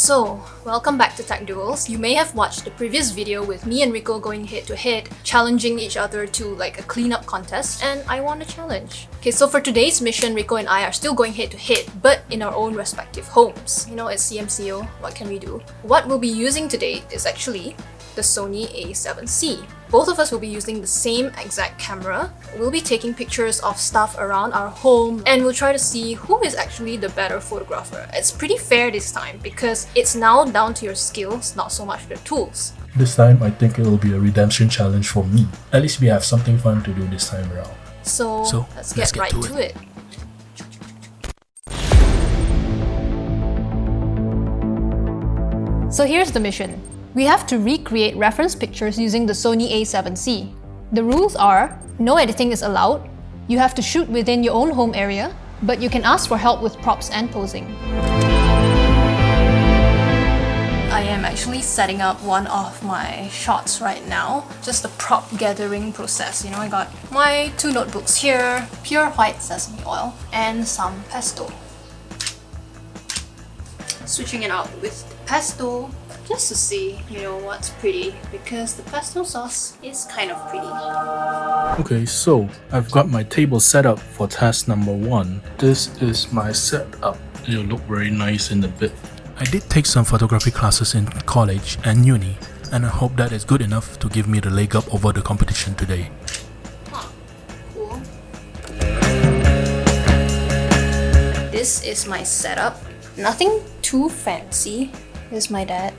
So, welcome back to Tech Duels. You may have watched the previous video with me and Rikco going head to head, challenging each other to like a cleanup contest, and I won the challenge. Okay, so for today's mission, Rikco and I are still going head to head, but in our own respective homes. You know, it's CMCO, what can we do? What we'll be using today is actually the Sony a7C. Both of us will be using the same exact camera. We'll be taking pictures of stuff around our home and we'll try to see who is actually the better photographer. It's pretty fair this time because it's now down to your skills, not so much the tools. This time, I think it'll be a redemption challenge for me. At least we have something fun to do this time around. So let's get right to it. So here's the mission. We have to recreate reference pictures using the Sony a7C. The rules are, no editing is allowed, you have to shoot within your own home area, but you can ask for help with props and posing. I am actually setting up one of my shots right now, just the prop gathering process. You know, I got my 2 notebooks here, pure white sesame oil, and some pesto. Switching it out with the pesto, just to see, you know, what's pretty, because the pesto sauce is kind of pretty. Okay, so I've got my table set up for task number 1. This is my setup. It'll look very nice in a bit. I did take some photography classes in college and uni, and I hope that is good enough to give me the leg up over the competition today. Huh, cool. This is my setup. Nothing too fancy. Here's my dad.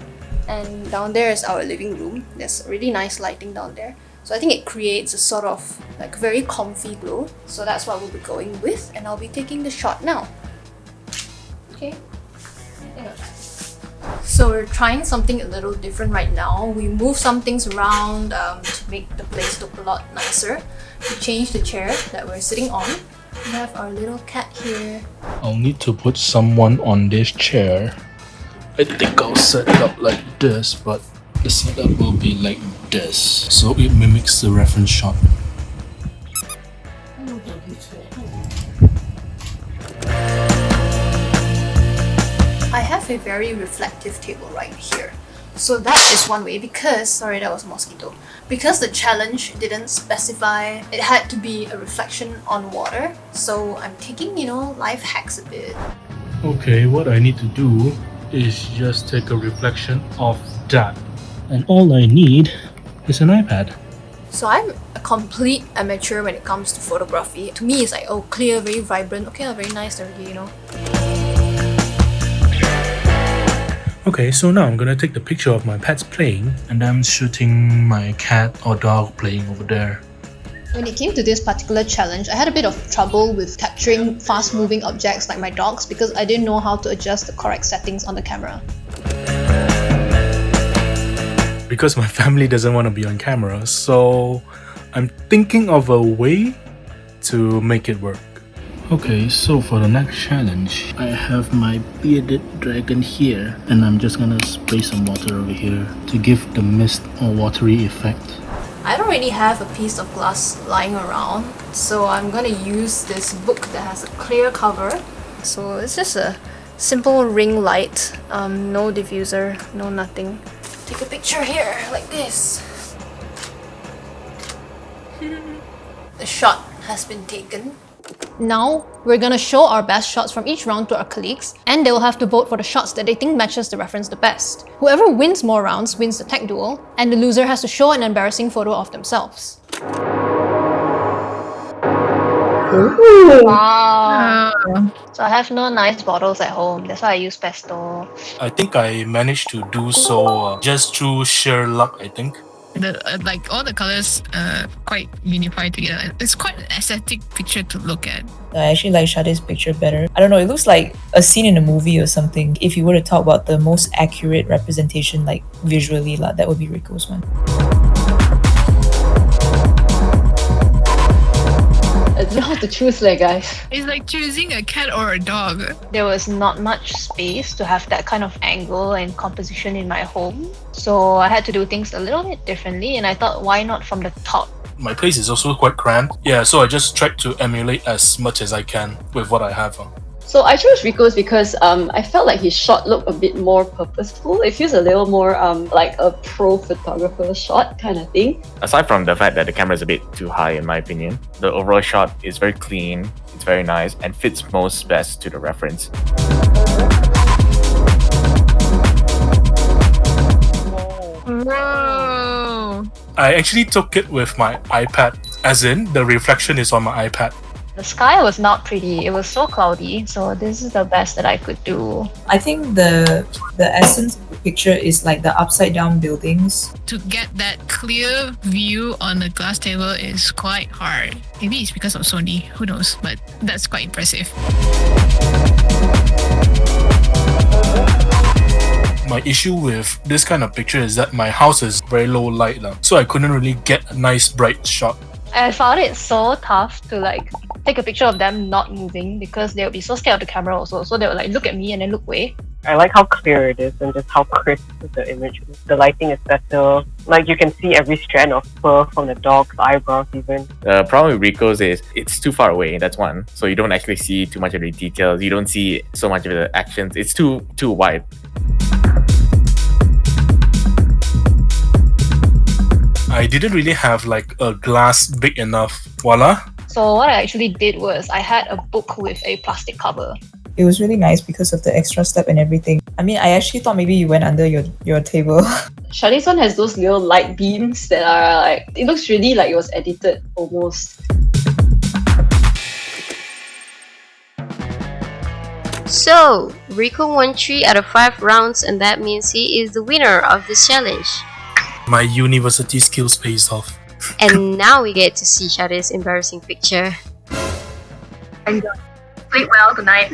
And down there is our living room. There's really nice lighting down there. So I think it creates a sort of like very comfy glow. So that's what we'll be going with, and I'll be taking the shot now. Okay. So we're trying something a little different right now. We move some things around to make the place look a lot nicer. We changed the chair that we're sitting on. We have our little cat here. I'll need to put someone on this chair. I think I'll set it up like this, but the setup will be like this, so it mimics the reference shot. I have a very reflective table right here. So that is one way because, sorry, that was a mosquito. Because the challenge didn't specify it had to be a reflection on water. So I'm taking, you know, life hacks a bit. Okay, what I need to do is just take a reflection of that. And all I need is an iPad. So I'm a complete amateur when it comes to photography. To me, it's like, oh, clear, very vibrant. Okay, very nice already, you know. Okay, so now I'm gonna take the picture of my pets playing, and I'm shooting my cat or dog playing over there. When it came to this particular challenge, I had a bit of trouble with capturing fast-moving objects like my dogs because I didn't know how to adjust the correct settings on the camera. Because my family doesn't want to be on camera, so I'm thinking of a way to make it work. Okay, so for the next challenge, I have my bearded dragon here, and I'm just gonna spray some water over here to give the mist or watery effect. I don't really have a piece of glass lying around, so I'm gonna use this book that has a clear cover. So it's just a simple ring light, no diffuser, no nothing. Take a picture here, like this. The shot has been taken. Now, we're gonna show our best shots from each round to our colleagues, and they will have to vote for the shots that they think matches the reference the best. Whoever wins more rounds wins the tech duel, and the loser has to show an embarrassing photo of themselves. Ooh. Wow! So I have no nice bottles at home, that's why I use pesto. I think I managed to do so just through sheer luck, I think. Like all the colors quite unified together. It's quite an aesthetic picture to look at. I actually like Sade's picture better. I don't know, it looks like a scene in a movie or something. If you were to talk about the most accurate representation, like visually, that would be Rikco's one. I don't know how to choose guys. It's like choosing a cat or a dog. There was not much space to have that kind of angle and composition in my home. So I had to do things a little bit differently, and I thought, why not from the top? My place is also quite cramped. Yeah, so I just tried to emulate as much as I can with what I have. So I chose Rikco's because I felt like his shot looked a bit more purposeful. It feels a little more like a pro photographer shot kind of thing. Aside from the fact that the camera is a bit too high in my opinion, the overall shot is very clean, it's very nice, and fits most best to the reference. Whoa! I actually took it with my iPad, as in the reflection is on my iPad. The sky was not pretty. It was so cloudy. So this is the best that I could do. I think the essence of the picture is like the upside down buildings. To get that clear view on the glass table is quite hard. Maybe it's because of Sony, who knows, but that's quite impressive. My issue with this kind of picture is that my house is very low light, so I couldn't really get a nice bright shot. I found it so tough to like take a picture of them not moving because they would be so scared of the camera also. So they would like look at me and then look away. I like how clear it is and just how crisp the image is. The lighting is better. Like you can see every strand of fur from the dog's eyebrows even. The problem with Rikco's is it's too far away, that's one. So you don't actually see too much of the details. You don't see so much of the actions. It's too wide. I didn't really have like a glass big enough. Voila! So what I actually did was I had a book with a plastic cover. It was really nice because of the extra step and everything. I mean, I actually thought maybe you went under your table. Sade's one has those little light beams that are like, it looks really like it was edited almost. So, Rikco won 3 out of 5 rounds, and that means he is the winner of this challenge. My university skills pays off. And now we get to see Sade's embarrassing picture. Sleep well tonight.